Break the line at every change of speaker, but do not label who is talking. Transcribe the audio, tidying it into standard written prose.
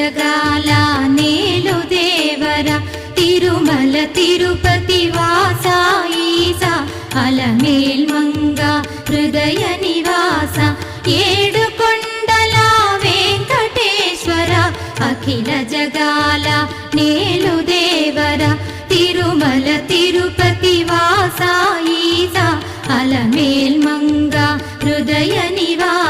జగాల నేలు దేవర తిరుమల తిరుపతి వాస ఈసా అలమేల్ మంగ హృదయ నివాస ఏడు కొండల వెంకటేశ్వర అఖిల జగాల నేలు దేవర తిరుమల తిరుపతి వాస ఈసా అలమేల్ మంగ హృదయ నివాస